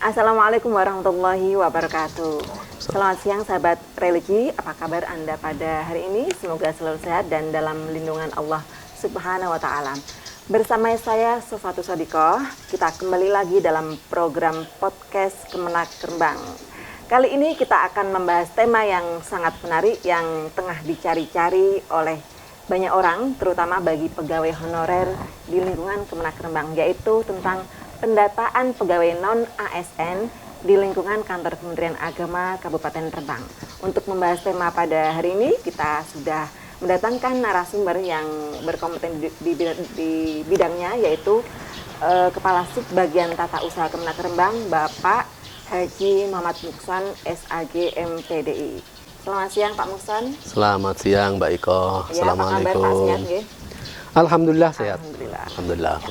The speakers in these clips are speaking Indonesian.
Assalamualaikum warahmatullahi wabarakatuh. Selamat siang sahabat religi, apa kabar Anda pada hari ini? Semoga selalu sehat dan dalam lindungan Allah Subhanahu wa Ta'ala. Bersama saya Sofatus Sodikoh, kita kembali lagi dalam program podcast Kemenak Rembang. Kali ini kita akan membahas tema yang sangat menarik yang tengah dicari-cari oleh banyak orang, terutama bagi pegawai honorer di lingkungan Kemenak Rembang, yaitu tentang pendataan pegawai non-ASN di lingkungan kantor Kementerian Agama Kabupaten Rembang. Untuk membahas tema pada hari ini, kita sudah mendatangkan narasumber yang berkompeten di bidangnya, yaitu Kepala Sub Bagian Tata Usaha Kemenak Rembang, Bapak Haji Muhammad Muksan, SAG MPDI. Selamat siang Pak Muksan. Selamat siang Mbak Iko. Ya, Assalamualaikum. apa kabar Pak, sehat, ya? Alhamdulillah sehat. Alhamdulillah.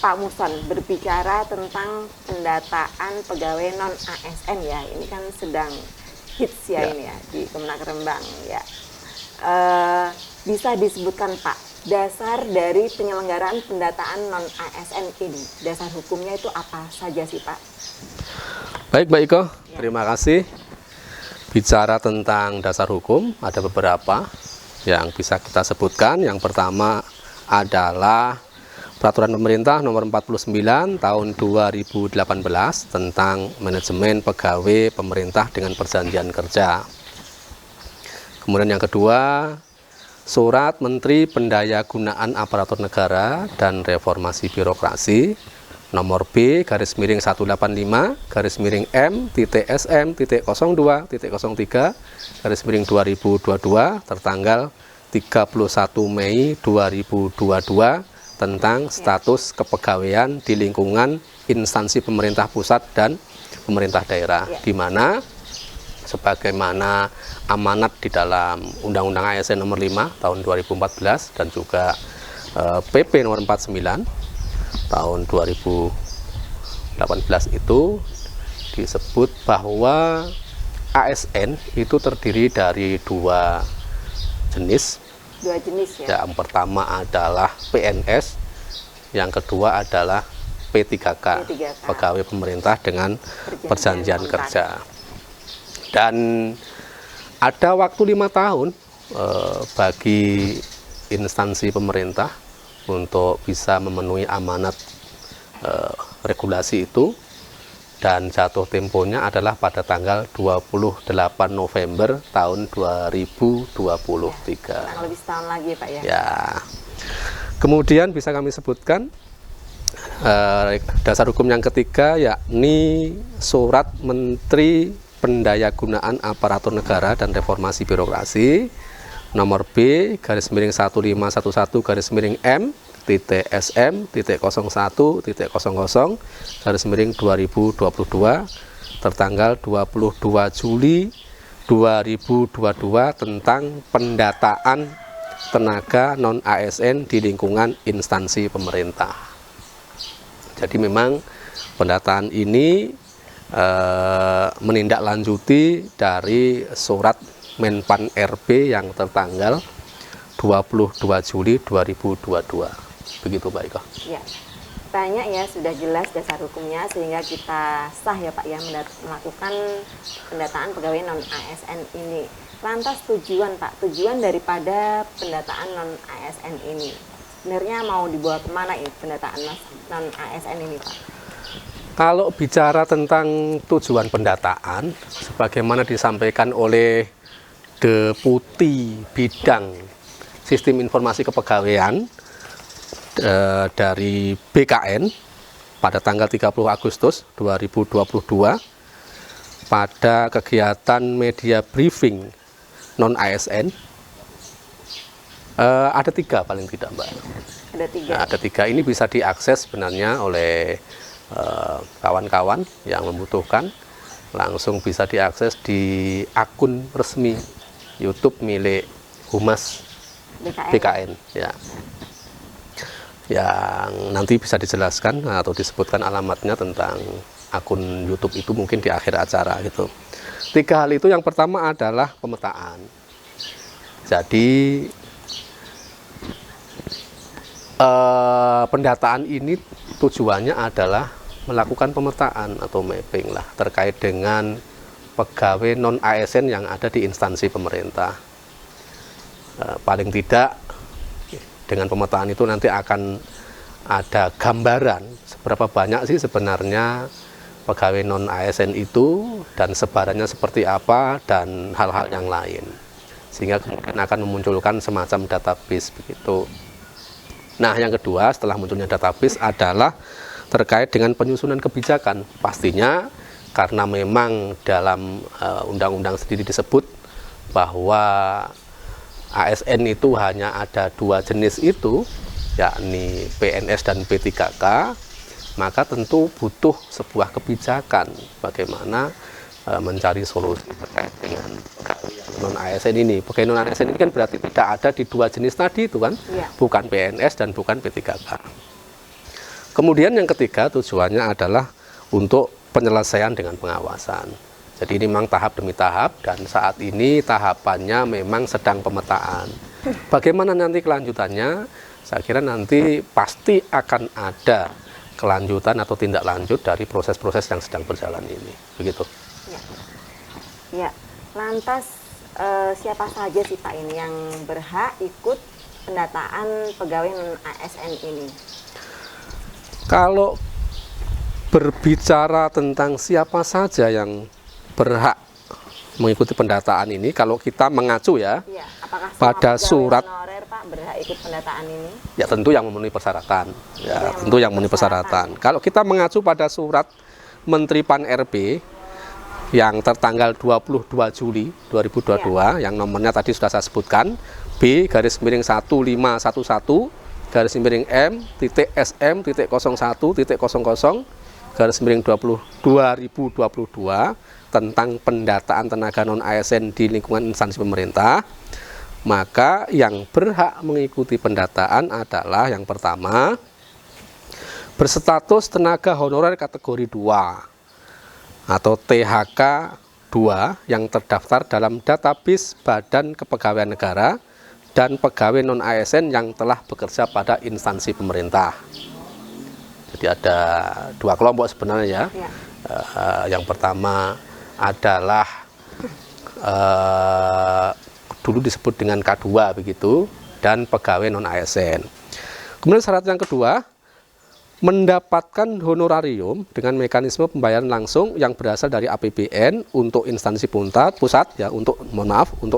Pak Muksan, berbicara tentang pendataan pegawai non-ASN ya, ini kan sedang hits ya, ini ya di Kemenak Rembang ya. Bisa disebutkan Pak, dasar dari penyelenggaraan pendataan non-ASN ini, dasar hukumnya itu apa saja sih Pak? Baik Mbak Iko, terima kasih. Bicara tentang dasar hukum, ada beberapa yang bisa kita sebutkan. Yang pertama adalah Peraturan Pemerintah Nomor 49 Tahun 2018 tentang manajemen pegawai pemerintah dengan perjanjian kerja. Kemudian yang kedua, Surat Menteri Pendayagunaan Aparatur Negara dan Reformasi Birokrasi Nomor B/M-SM.02.03 tertanggal 31 Mei 2022 tentang status kepegawaian di lingkungan instansi pemerintah pusat dan pemerintah daerah, di mana sebagaimana amanat di dalam Undang-Undang ASN Nomor 5 Tahun 2014 dan juga PP Nomor 49 Tahun 2018 itu disebut bahwa ASN itu terdiri dari dua jenis. Ya. Yang pertama adalah PNS, yang kedua adalah P3K, pegawai pemerintah dengan perjanjian kerja. Dan ada waktu 5 tahun bagi instansi pemerintah untuk bisa memenuhi amanat regulasi itu, dan jatuh temponya adalah pada tanggal 28 November tahun 2023. Kurang lebih setahun lagi Pak ya. Ya. Kemudian bisa kami sebutkan dasar hukum yang ketiga, yakni Surat Menteri Pendayagunaan Aparatur Negara dan Reformasi Birokrasi Nomor B/SM.01.00/2022 tertanggal 22 Juli 2022 tentang pendataan tenaga non-ASN di lingkungan instansi pemerintah. Jadi memang pendataan ini menindaklanjuti dari surat Menpan RB yang tertanggal 22 Juli 2022. Begitu Pak Iko. Ya. Banyak ya, sudah jelas dasar hukumnya sehingga kita sah ya Pak ya melakukan pendataan pegawai non-ASN ini. Lantas tujuan Pak, tujuan daripada pendataan non-ASN ini sebenarnya mau dibawa kemana ini pendataan non-ASN ini Pak? Kalau bicara tentang tujuan pendataan, sebagaimana disampaikan oleh Deputi Bidang Sistem Informasi Kepegawaian dari BKN pada tanggal 30 Agustus 2022 pada kegiatan media briefing non-ASN, ada 3 paling tidak Mbak. Ada 3. Nah, ada 3, ini bisa diakses sebenarnya oleh kawan-kawan yang membutuhkan, langsung bisa diakses di akun resmi YouTube milik Humas BKN ya. Yang nanti bisa dijelaskan atau disebutkan alamatnya tentang akun YouTube itu mungkin di akhir acara gitu. 3 hal itu, yang pertama adalah pemetaan. Jadi pendataan ini tujuannya adalah melakukan pemetaan atau mapping lah terkait dengan pegawai non ASN yang ada di instansi pemerintah. Paling tidak dengan pemetaan itu nanti akan ada gambaran seberapa banyak sih sebenarnya pegawai non ASN itu dan sebarannya seperti apa dan hal-hal yang lain, sehingga kemudian akan memunculkan semacam database begitu. Nah, yang kedua setelah munculnya database adalah terkait dengan penyusunan kebijakan. Pastinya karena memang dalam undang-undang sendiri disebut bahwa ASN itu hanya ada 2 jenis itu, yakni PNS dan P3K, maka tentu butuh sebuah kebijakan bagaimana mencari solusi terkait dengan non ASN ini. Pegawai non ASN ini kan berarti tidak ada di 2 jenis tadi itu kan, bukan PNS dan bukan P3K. Kemudian yang ketiga tujuannya adalah untuk penyelesaian dengan pengawasan. Jadi ini memang tahap demi tahap dan saat ini tahapannya memang sedang pemetaan. Bagaimana nanti kelanjutannya? Saya kira nanti pasti akan ada kelanjutan atau tindak lanjut dari proses-proses yang sedang berjalan ini, begitu. Ya, lantas siapa saja sih Pak ini yang berhak ikut pendataan pegawai non ASN ini? Kalau berbicara tentang siapa saja yang berhak mengikuti pendataan ini, kalau kita mengacu ya, pada surat honorer, Pak, berhak ikut pendataan ini? Ya tentu yang memenuhi persyaratan. Ya, tentu yang memenuhi persyaratan. Kalau kita mengacu pada surat Menteri Pan-RB yang tertanggal 22 Juli 2022 yang nomornya tadi sudah saya sebutkan, B/M1-M.M.01.00/2022 tentang pendataan tenaga non ASN di lingkungan instansi pemerintah. Maka yang berhak mengikuti pendataan adalah yang pertama, berstatus tenaga honorer kategori 2 atau THK 2 yang terdaftar dalam database Badan Kepegawaian Negara dan pegawai non ASN yang telah bekerja pada instansi pemerintah. Jadi ada 2 kelompok sebenarnya ya. Yang pertama adalah dulu disebut dengan K2 begitu, dan pegawai non ASN. Kemudian syarat yang kedua, mendapatkan honorarium dengan mekanisme pembayaran langsung yang berasal dari APBN untuk instansi pusat ya, untuk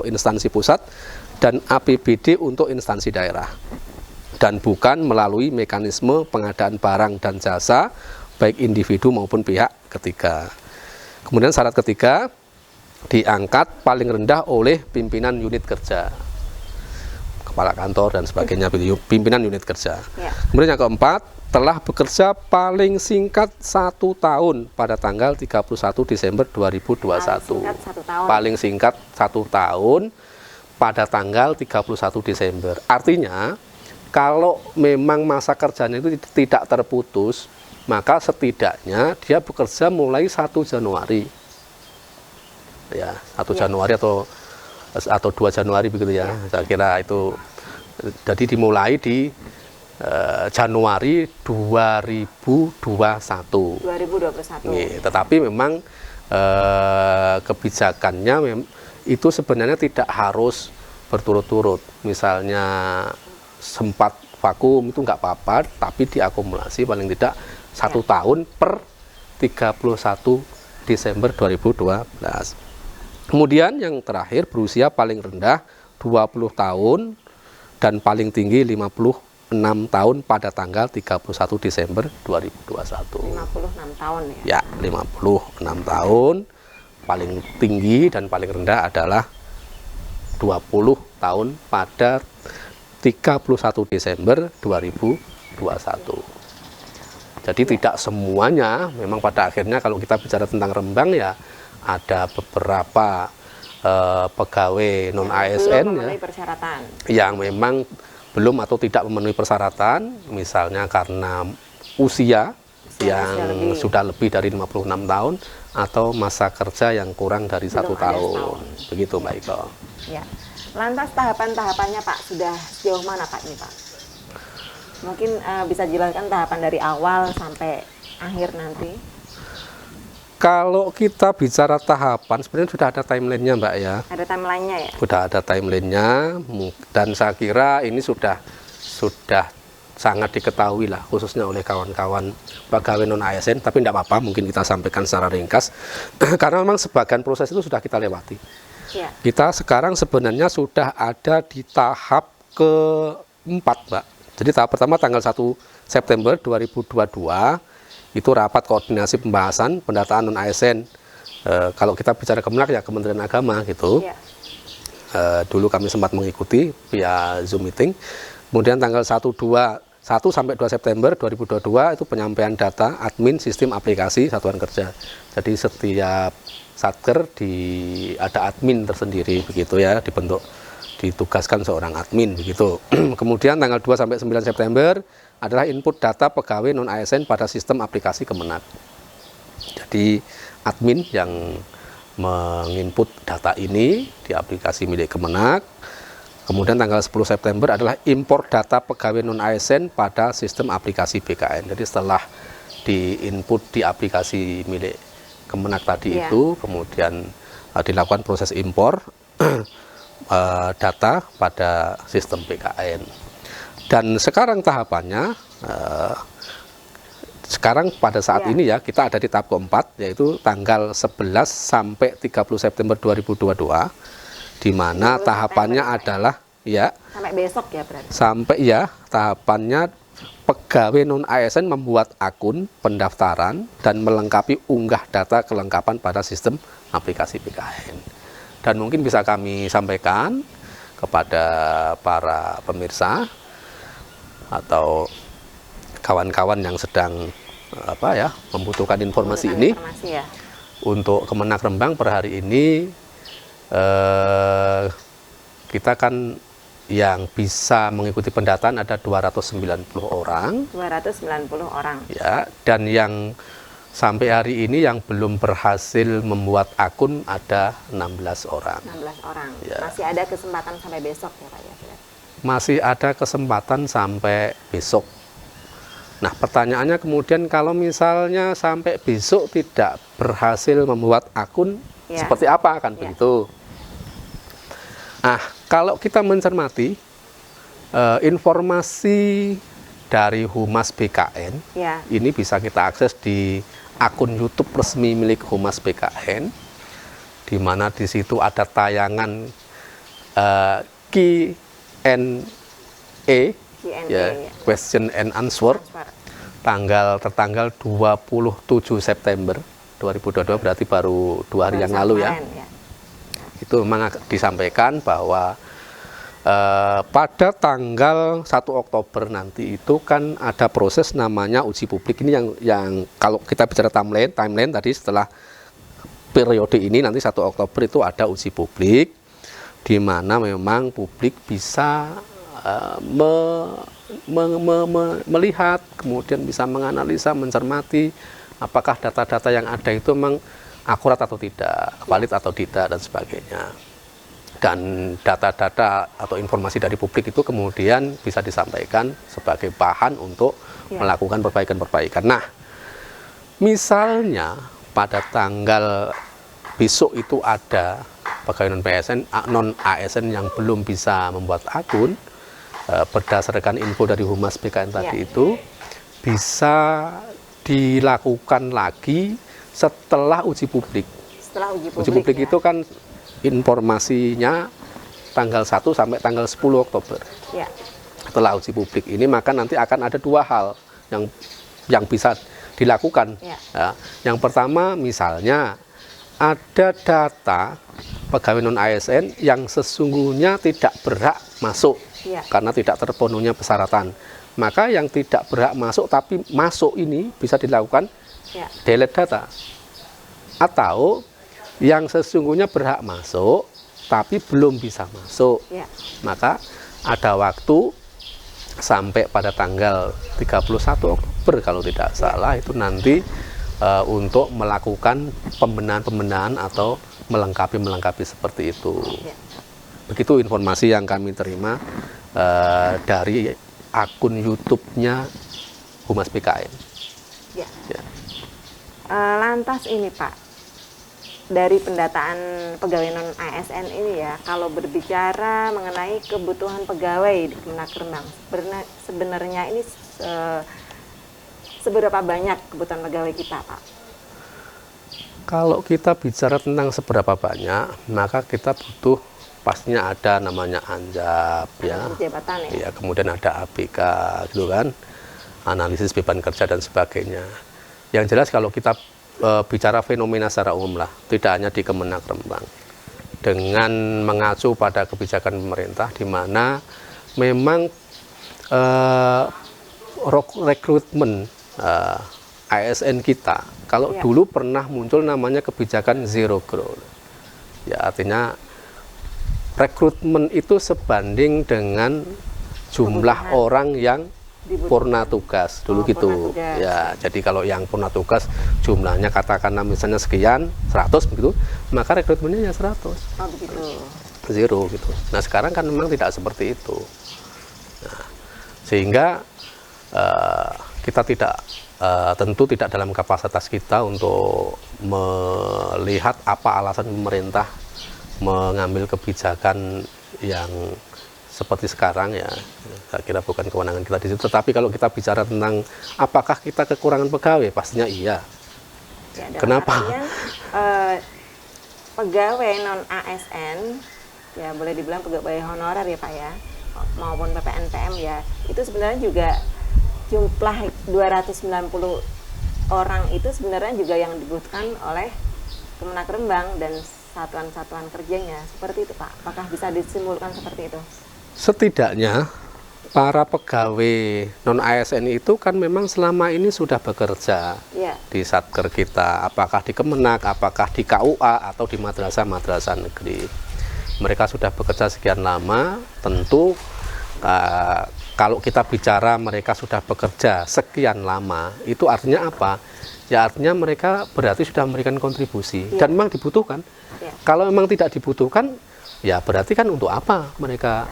instansi pusat dan APBD untuk instansi daerah, dan bukan melalui mekanisme pengadaan barang dan jasa baik individu maupun pihak ketiga. Kemudian syarat ketiga, diangkat paling rendah oleh pimpinan unit kerja, kepala kantor dan sebagainya, pimpinan unit kerja. Kemudian yang keempat, telah bekerja paling singkat 1 tahun pada tanggal 31 Desember 2021. Paling singkat 1 tahun pada tanggal 31 Desember. Artinya, kalau memang masa kerjanya itu tidak terputus, maka setidaknya dia bekerja mulai 1 Januari. Ya, 1 Januari atau 2 Januari begitu ya. Saya kira itu jadi dimulai di Januari 2021. Tetapi memang kebijakannya itu sebenarnya tidak harus berturut-turut. Misalnya sempat vakum itu nggak apa-apa, tapi diakumulasi paling tidak 1 tahun per 31 Desember 2012. Kemudian yang terakhir, berusia paling rendah 20 tahun dan paling tinggi 56 tahun pada tanggal 31 Desember 2021. 56 tahun ya? Ya, 56 tahun, paling tinggi dan paling rendah adalah 20 tahun pada 31 Desember 2021. Jadi tidak semuanya, memang pada akhirnya kalau kita bicara tentang Rembang ya ada beberapa pegawai non ASN yang memang belum atau tidak memenuhi persyaratan, misalnya karena usia yang sudah lebih dari 56 tahun atau masa kerja yang kurang dari 1 tahun. Begitu Mbak Iko. Ya. Lantas tahapan-tahapannya Pak sudah sejauh mana Pak ini Pak? Mungkin bisa jelaskan tahapan dari awal sampai akhir nanti? Kalau kita bicara tahapan, sebenarnya sudah ada timelinenya Mbak ya. Ada timelinenya ya? Sudah ada timelinenya, dan saya kira ini sudah sangat diketahui lah, khususnya oleh kawan-kawan pegawai non ASN. Tapi tidak apa-apa, mungkin kita sampaikan secara ringkas, karena memang sebagian proses itu sudah kita lewati. Ya. Kita sekarang sebenarnya sudah ada di tahap keempat Mbak. Jadi tahap pertama tanggal 1 September 2022, itu rapat koordinasi pembahasan pendataan non ASN. Kalau kita bicara Kemenak ya Kementerian Agama gitu. Ya. Dulu kami sempat mengikuti via Zoom meeting. Kemudian tanggal 1 sampai 2 September 2022 itu penyampaian data admin sistem aplikasi satuan kerja. Jadi setiap satker ada admin tersendiri begitu ya, ditugaskan seorang admin begitu. Kemudian tanggal 2 sampai 9 September adalah input data pegawai non ASN pada sistem aplikasi Kemenak. Jadi admin yang menginput data ini di aplikasi milik Kemenak. Kemudian tanggal 10 September adalah impor data pegawai non ASN pada sistem aplikasi BKN. Jadi setelah diinput di aplikasi milik Kemenak tadi itu, kemudian dilakukan proses impor data pada sistem BKN. Dan sekarang tahapannya, sekarang pada saat ini ya, kita ada di tahap keempat, yaitu tanggal 11 sampai 30 September 2022, di mana tahapannya adalah ya sampai besok ya berarti. Sampai ya, tahapannya pegawai non ASN membuat akun pendaftaran dan melengkapi unggah data kelengkapan pada sistem aplikasi BKN. Dan mungkin bisa kami sampaikan kepada para pemirsa atau kawan-kawan yang sedang membutuhkan informasi ini. Ya. Untuk Kemenak Rembang per hari ini kita kan yang bisa mengikuti pendataan ada 290 orang. 290 orang. Ya, dan yang sampai hari ini yang belum berhasil membuat akun ada 16 orang. 16 orang. Ya. Masih ada kesempatan sampai besok ya Pak ya? Masih ada kesempatan sampai besok. Nah, pertanyaannya kemudian kalau misalnya sampai besok tidak berhasil membuat akun, seperti apa kan begitu? Nah, kalau kita mencermati informasi dari Humas BKN, ini bisa kita akses di akun YouTube resmi milik Humas BKN, di mana di situ ada tayangan Q&A, question and answer, tertanggal 27 September 2022, berarti baru 2 hari yang lalu ya. Itu memang disampaikan bahwa pada tanggal 1 Oktober nanti itu kan ada proses namanya uji publik. Ini yang kalau kita bicara timeline tadi, setelah periode ini nanti 1 Oktober itu ada uji publik, di mana memang publik bisa melihat, kemudian bisa menganalisa, mencermati apakah data-data yang ada itu memang akurat atau tidak, valid atau tidak, dan sebagainya. Dan data-data atau informasi dari publik itu kemudian bisa disampaikan sebagai bahan untuk melakukan perbaikan-perbaikan. Nah, misalnya pada tanggal besok itu ada pegawai non ASN yang belum bisa membuat akun, berdasarkan info dari Humas BKN tadi itu bisa dilakukan lagi setelah uji publik. Uji publik itu kan informasinya tanggal 1 sampai tanggal 10 Oktober. Setelah uji publik ini, maka nanti akan ada 2 hal yang bisa dilakukan. Yang pertama, misalnya ada data pegawai non ASN yang sesungguhnya tidak berhak masuk karena tidak terpenuhnya persyaratan. Maka yang tidak berhak masuk tapi masuk ini bisa dilakukan delete data. Atau yang sesungguhnya berhak masuk tapi belum bisa masuk, maka ada waktu sampai pada tanggal 31 Oktober kalau tidak salah itu nanti untuk melakukan pembenahan atau melengkapi seperti itu. Begitu informasi yang kami terima dari akun YouTube-nya Humas BKN. Ya. Ya. Lantas ini Pak, dari pendataan pegawai non ASN ini ya, kalau berbicara mengenai kebutuhan pegawai di Kemenak Rembang, sebenarnya ini seberapa banyak kebutuhan pegawai kita Pak? Kalau kita bicara tentang seberapa banyak, maka kita butuh pastinya ada namanya ANJAP ya. Jabatan ya. Ya, kemudian ada ABK gitu kan. Analisis beban kerja dan sebagainya. Yang jelas kalau kita bicara fenomena secara umum lah, tidak hanya di Kemenak Rembang. Dengan mengacu pada kebijakan pemerintah di mana memang rekrutmen ASN kita, kalau dulu pernah muncul namanya kebijakan zero growth, ya artinya rekrutmen itu sebanding dengan jumlah orang yang purna tugas dulu gitu. Tugas. Ya, jadi kalau yang purna tugas jumlahnya katakanlah misalnya sekian 100 begitu, maka rekrutmennya ya 100. Oh begitu. Zero gitu. Nah sekarang kan memang tidak seperti itu. Nah, sehingga kita tentu tidak dalam kapasitas kita untuk melihat apa alasan pemerintah mengambil kebijakan yang seperti sekarang ya. Saya kira bukan kewenangan kita di situ. Tetapi kalau kita bicara tentang apakah kita kekurangan pegawai, pastinya iya. Ya, kenapa? Artinya, pegawai non ASN ya boleh dibilang pegawai honorer ya Pak ya, maupun PPNPM ya, itu sebenarnya juga jumlah 290 orang itu sebenarnya juga yang dibutuhkan oleh Kemenak Rembang dan satuan-satuan kerjanya. Seperti itu Pak, apakah bisa disimpulkan seperti itu? Setidaknya para pegawai non ASN itu kan memang selama ini sudah bekerja di Satker kita, apakah di Kemenak, apakah di KUA atau di madrasah-madrasah negeri. Mereka sudah bekerja sekian lama, tentu kalau kita bicara mereka sudah bekerja sekian lama, itu artinya apa? Ya artinya mereka berarti sudah memberikan kontribusi dan memang dibutuhkan. Kalau memang tidak dibutuhkan, ya berarti kan untuk apa mereka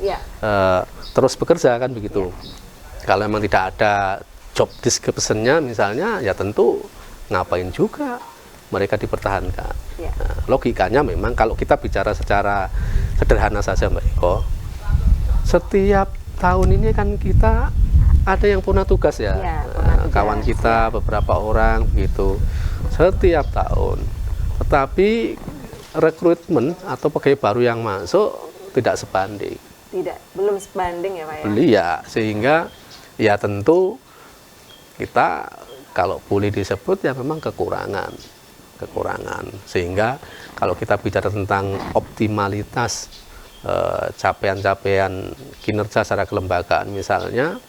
terus bekerja kan begitu. Kalau memang tidak ada job description-nya misalnya, ya tentu ngapain juga mereka dipertahankan. Nah, logikanya memang kalau kita bicara secara sederhana saja Mbak Eko, setiap tahun ini kan kita ada yang purna tugas ya, kawan kita beberapa orang begitu setiap tahun. Tetapi rekrutmen atau pegawai baru yang masuk tidak sebanding. Belum sebanding ya Pak ya? Iya, sehingga ya tentu kita kalau boleh disebut ya memang kekurangan. Sehingga kalau kita bicara tentang optimalitas capaian-capaian kinerja secara kelembagaan misalnya,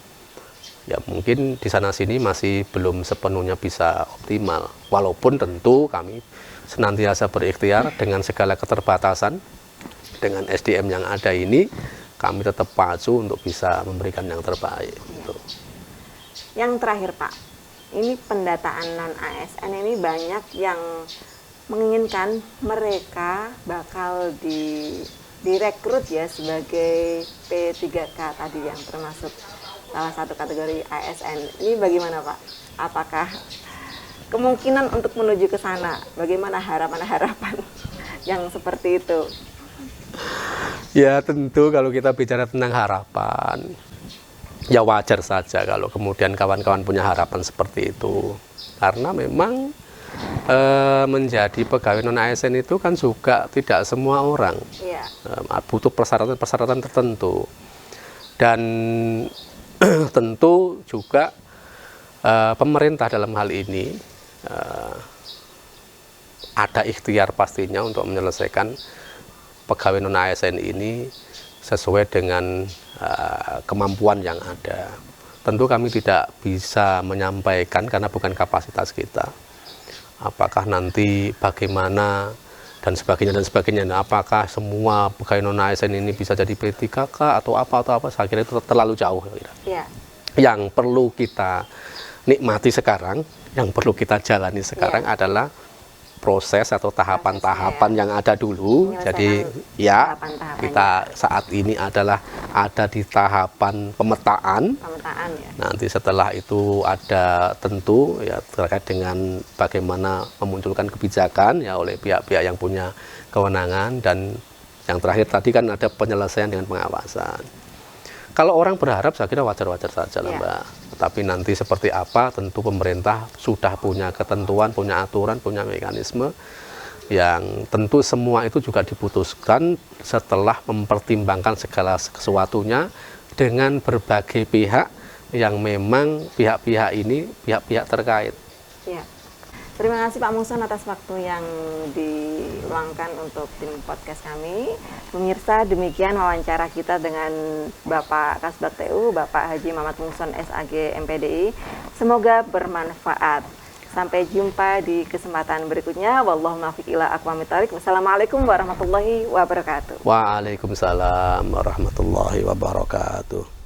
ya mungkin di sana sini masih belum sepenuhnya bisa optimal. Walaupun tentu kami senantiasa berikhtiar dengan segala keterbatasan, dengan SDM yang ada ini, kami tetap pacu untuk bisa memberikan yang terbaik. Gitu. Yang terakhir Pak, ini pendataan non ASN ini banyak yang menginginkan mereka bakal direkrut ya sebagai P3K tadi yang termasuk salah satu kategori ASN. Ini bagaimana Pak? Apakah kemungkinan untuk menuju ke sana? Bagaimana harapan-harapan yang seperti itu? Ya tentu kalau kita bicara tentang harapan, ya wajar saja kalau kemudian kawan-kawan punya harapan seperti itu. Karena memang menjadi pegawai non ASN itu kan juga tidak semua orang, butuh persyaratan tertentu, dan tentu juga pemerintah dalam hal ini ada ikhtiar pastinya untuk menyelesaikan pegawai non ASN ini sesuai dengan kemampuan yang ada. Tentu kami tidak bisa menyampaikan karena bukan kapasitas kita. Apakah nanti bagaimana dan sebagainya. Nah, apakah semua pegawai non ASN ini bisa jadi P3K atau apa? Saya kira itu terlalu jauh. Yang perlu kita nikmati sekarang, yang perlu kita jalani sekarang adalah proses atau tahapan-tahapan yang ada dulu. Jadi ya kita saat ini adalah ada di tahapan pemetaan ya. Nanti setelah itu ada tentu ya terkait dengan bagaimana memunculkan kebijakan ya oleh pihak-pihak yang punya kewenangan, dan yang terakhir tadi kan ada penyelesaian dengan pengawasan. Kalau orang berharap saya kira wajar-wajar saja lah Mbak. Tapi nanti seperti apa tentu pemerintah sudah punya ketentuan, punya aturan, punya mekanisme yang tentu semua itu juga diputuskan setelah mempertimbangkan segala sesuatunya dengan berbagai pihak yang memang pihak-pihak ini pihak-pihak terkait. Ya. Terima kasih Pak Muson atas waktu yang diluangkan untuk tim podcast kami. Pemirsa, demikian wawancara kita dengan Bapak Kasbag TU, Bapak Haji Mamat Muson SAG MPDI. Semoga bermanfaat. Sampai jumpa di kesempatan berikutnya. Wallahu muwaffiq ila aqwamit thoriq. Wassalamualaikum warahmatullahi wabarakatuh. Waalaikumsalam warahmatullahi wabarakatuh.